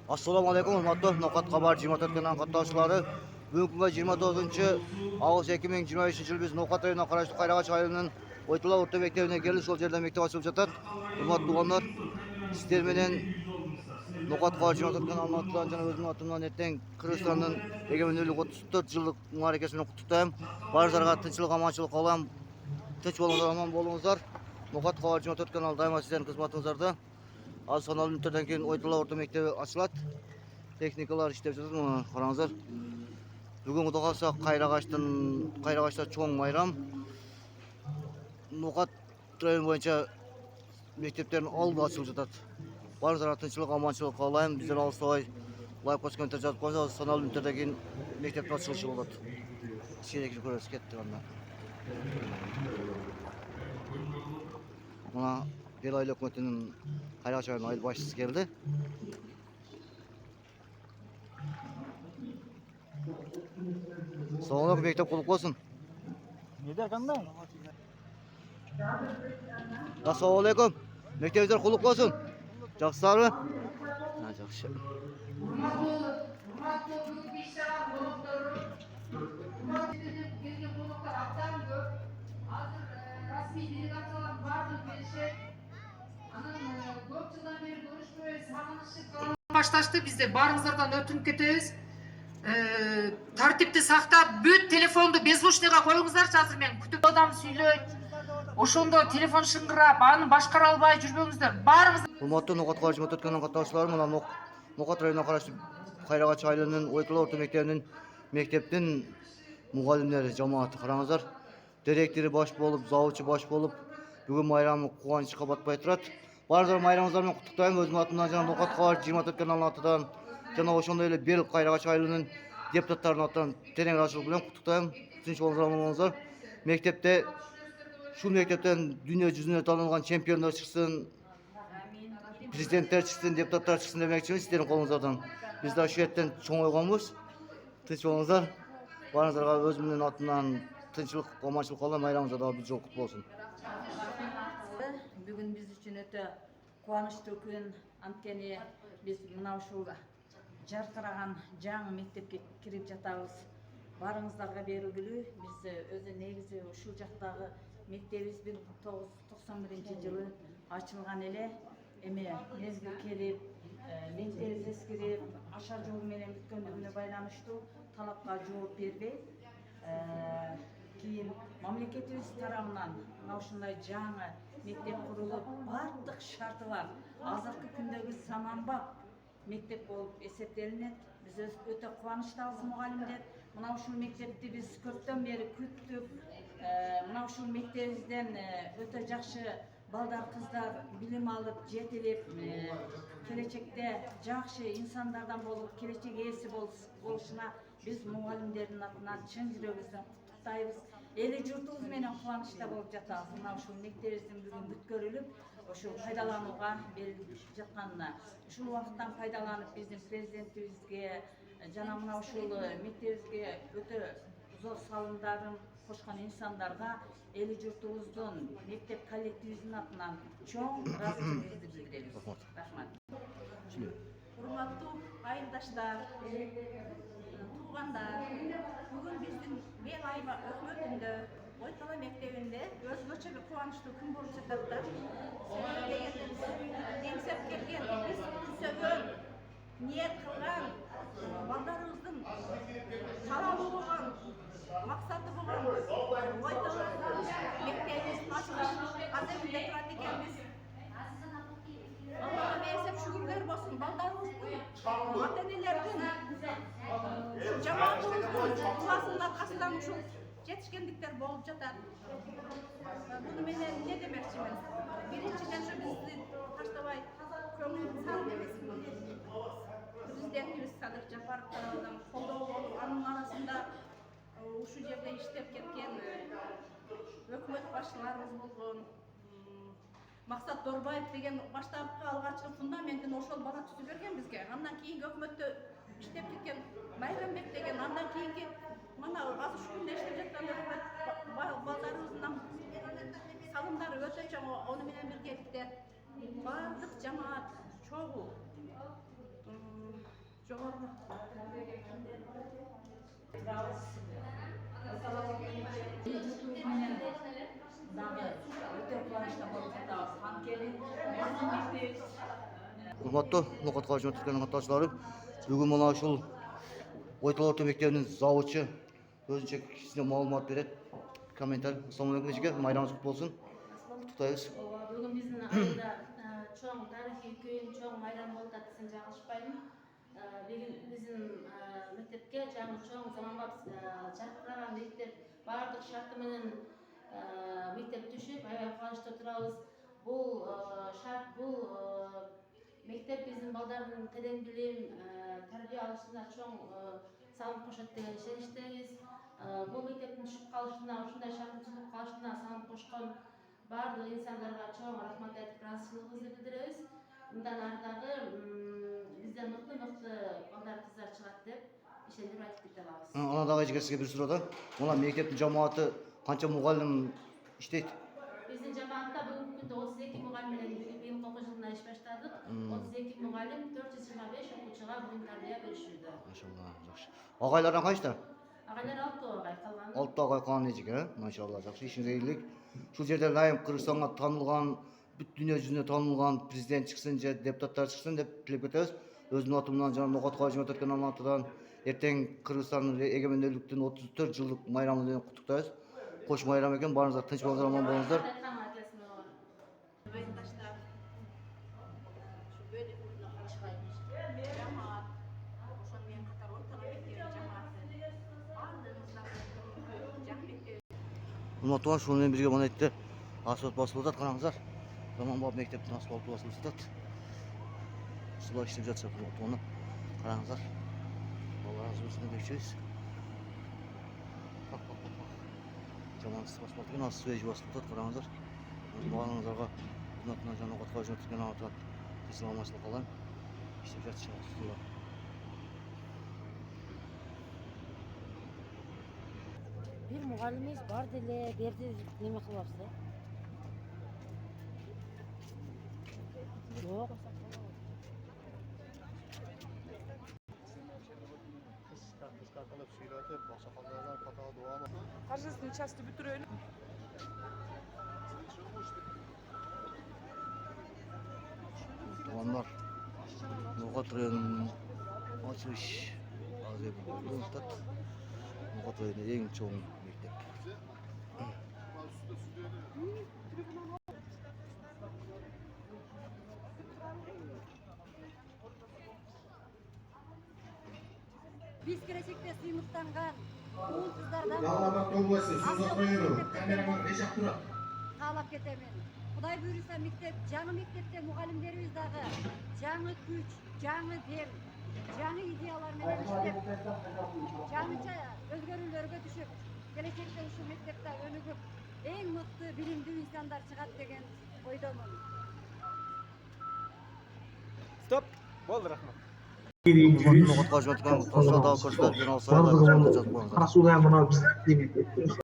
Assalamu alaikum, hurmatli Noqat Xabar 24 kanal qatnashchilari. Bugungi 29-avgust 2023-yil biz Noqat rayonuna qarashli Qayrag'ach aylanının Oytular o'rta maktabine keldik. Sol yerda maktab ochilib жатат. Hurmatli o'g'illar, sizlar bilan Noqat Xabar 24 kanalini atlan jana o'zimning atimdan ertang Qirg'izistonning egemenlik 34 yillik ma'rakasi bilan qutlaqlayman. Barchalarga tinchlik, omonchilik qolam. Tinch bo'linglar, omon bo'linglar. Noqat Xabar 24 kanali doimo sizlarning xizmatingizda. Az sanalım müddetten keyin Oytular orta mektebi açılat. Teknikalar işlep жатат, қараңыздар. Бүгін Құдай қаласа Qayrag'achta cho'ng bayram. Noqat rayoni bo'yicha mekteптердің алды açılып жатат. Barchalarga tinchlik, omonchilik qo'layman. Bizdan olsay lайк qo'shgancha жазып qo'ysangiz, sanalım müddetten keyin mekteптің açılışı bo'ladi. Ichkariga ko'rasiz, ketdik anda. Mana Belaylı Hökumetinin Qayrag'ach aylanının ayıl başçısı geldi. Sağolun mektep kulup olsun. Ne der kandan? Assalamu alaikum. Mektebizler kulup olsun. Жақсылар mı? Ha, жақсы. Başlaştı bizde barыңыздардан өтініп кетебиз. Тартипти сактап, бүт телефонду беззвучныйга коюңуздарчы, азыр мен күтүп адам сүйлөйт. Ошондо телефон шыңгырап, аны башкара албай жүрбөңүздөр. Баарыңыз. Hurmatli Noqat Xabar 24 kanalının qatnashchilari, mana Noqat rayonuna qarashli Qayrag'ach aylanının Oytular orta mektebining mekteptin muallimleri jamoati qarаңыздар. Direktori bosh bo'lib, zavучи bosh bo'lib, bugun bayramni quvonchga batpay turadi. Barcha bayramingizlar bilan qutlaqlayman. O'zim atimdan jana Noqat Xabar 24 kanalining atidan, jana o'shonday эле Bel Qayrag'ach aylanının deputatlarining atidan tereң rahatchilik bilan qutlaqlayman. Tinch bo'linglar. Mektepte şu mektepten dünya yüzüne tanınған чемпиондар çıksın, prezidentler çıksın, deputatlar çıksın demek için sizlerin kolunuzdan. Biz de şu yerden çoğun oyğanбыз. Tinch bo'linglar. Barыңыздарга өзүмдүн атымдан tinchlik, omonchilik qo'lab, bayramыңызda да bir жол құтты болсын. Бүгін біз үшін өте қуанышты күн. Анткени біз мынау ушул жарқыраған жаңы мектепке кирип жатабыз. Барыңыздарға белгилүү, біз өзү негизи ушул жактагы мектебибиз 1991-жылы ачылган эле. Эми мезгил келип, мектебибиз эскирип, ашар жол менен бүткөндүгүнө байланыштуу талапка жооп бербей, кийин мамлекетибиз тарабынан мына ушундай жаңы мектеп курулуп, бардык шарты бар. Азыркы күндөгү заманбап мектеп болуп эсептелинет. Биз өтө кубанычтабыз мугалимдер. Мына ушул мектепти биз көптөн бери күттүк. Мына ушул мектебибизден өтө жакшы балдар, кыздар билим алып, жетилип, келечекте жакшы инсандардан болуп, келечек ээси болушуна биз мугалимдердин атынан чын жүрөгүбүздөн куттуктайбыз. Эли журтубуз менен кубанычта болуп жатабыз. Мына ушул мектебибиздин бүгүн бүткөрүлүп, ошол пайдаланууга берилип жатканына. Ушул убакыттан пайдаланып биздин президентибизге жана мына ушул мектебибизге өтө зор салымдарын кошкон инсандарга эли журтубуздун мектеп коллективибиздин атынан чоң ыраазычылыгыбызды билдиребиз. Рахмат. Урматтуу айылдаштар, туугандар, бүгүн биздин Бел айыл өкмөтүндө Oytular мектебинде өзгөчө бир кубанычтуу күн болуп жатат да. Еңсеп келген, биз күзөгөн, ниет кылган, балдарыбыздын талабы болгон, максаты болгон Oytular мектебибиз ачылышы аземинде турат экенбиз. Аллага мээсеп шүгүрдөр болсун, балдарыбыздын, ата-энелердин, жамаатыбыздын дуасынын аркасынан ушул жетишкендиктер болуп жатат. Буну менен эмне демекчимин? Биринчиден ушу бизди таштабай көңүлүбүз салып эмесмин. Президентибиз Садыр Жапаров тарабынан колдоо болуп, анын арасында ушул жерде иштеп кеткен өкмөт башчыларыбыз болгон Максат Дорбаев деген баштапкы алгачкы фундаментин ошол бала түзүп берген бизге. Андан кийинки өкмөттө иштеп кеткен Байрамбек деген, андан кийинки мына азыр ушул күндө иштеп жаткан балдарыбыздын салымдары өтө чоң. Ону менен биргеликте бардык жамаат чогуу жогорку дагы өтө кубанычта болуп жатабыз. Анткени биздин мектебибиз Урматтуу Нокот кабар жымат түркөнүн каттаашчылары, бүгүн мына ушул Ойтал орто мектебинин завучу өзүнчө кичине маалымат берет. Комментарий. Ассаламу алейкум эжеке, майрамыңыз куттуу болсун. Куттуктайбыз. Бүгін біздің айда чоң тарихи күн, чоң майрам болуп атат десем жаңылышпаймын. Біздің мектепке жаңы чоң заманбап жаркыраган мектеп бардык шарты менен мектеп түшүп, аябай кубанычта турабыз. Бул шарт, бул мектеп биздин балдардын терең билим, тарбия алышына чоң салым кошот деген ишеничтебиз. Бул мектептин түшүп калышына, ушундай шарттын түшүп калышына салым кошкон бардык инсандарга чоң рахмат айтып, ыраазычылыгыбызды билдиребиз. Мындан ары дагы бизден мыкты балдар кыздар чыгат деп ишендирип айтып кете алабыз. Ана дагы эжеке сизге бир суроо да. Мына мектептин жамааты канча мугалим иштейт? Биздин жамаатта бүгүнкү күндө 32 мугалим менен быйылкы окуу жылына иш баштадык. 32 мугалим 425 окуучуга билим тарбия беришүүдө. Машалла, жакшы. Агайлардан канчта? Агайлар 6 агай калган. 6 агай калган эжеке, машалла, жакшы. Ишиңизге ийгилик. Ушул жерде ылайым Кыргызстанга таанылган, бүт дүйнө жүзүнө таанылган президент чыксын же депутаттар чыксын деп тилеп кетебиз. Өзүнүн атымдан жана Нокот кабар жымат түркөнүн атынан эртең Кыргызстандын эгемендүүлүктүн 34 жылдык майрамы менен куттуктайбыз. Кош майрам экен, баарыңыздар тынч болуңуздар, аман болуңуздар. Бекташтар, şu böyle kuruluna karışmaymış. Cemaat, ошон менен катар ортого мектебин жамааты, баардыгыбызга жак мектеп. Урматтуу ушуну менен бирге мына жерде асфальт басылып атат, караңыздар. Заманбап мектептин асфальты басылып жатат. Ушулар иштеп жатышат, урматтуу. Караңыздар. Балдарыңыз үстүнө бекчебиз. Жамансыз асфальт экен, асты свежий басылып жатат, караңыздар. Баарыңыздарга хизматынан жана Нокот кабар жымат түркөнүн атынан саламатчылык каалайм. Иштеп жатышат ушулар. Бир мугалимибиз бар деле берди неме кылабыз да. Жок. Торжественную часть абитуриентов. Тугандар, Нокот районунун ачылыш азыр болуп атат. Нокот районунун эң чоң мектеп. Биз келечекте сыймыктанган уул кыздардан Жаллабад области Созак району камераман Решак турат. каалап кетемин. Кудай буйруса жаңы мектепте мугалимдерибиз дагы жаңы күч, жаңы дем, жаңы идеялар менен иштеп, жаңыча өзгөрүүлөргө түшүп, келечекте ушул мектепте өнүгүп, эң мыкты билимдүү инсандар чыгат деген ойдомун. Стоп. Болды, рахмат. Нокот кабар жымат түркөнүн каттаашчылары дагы көрсөтөт, жана Бардыгы мына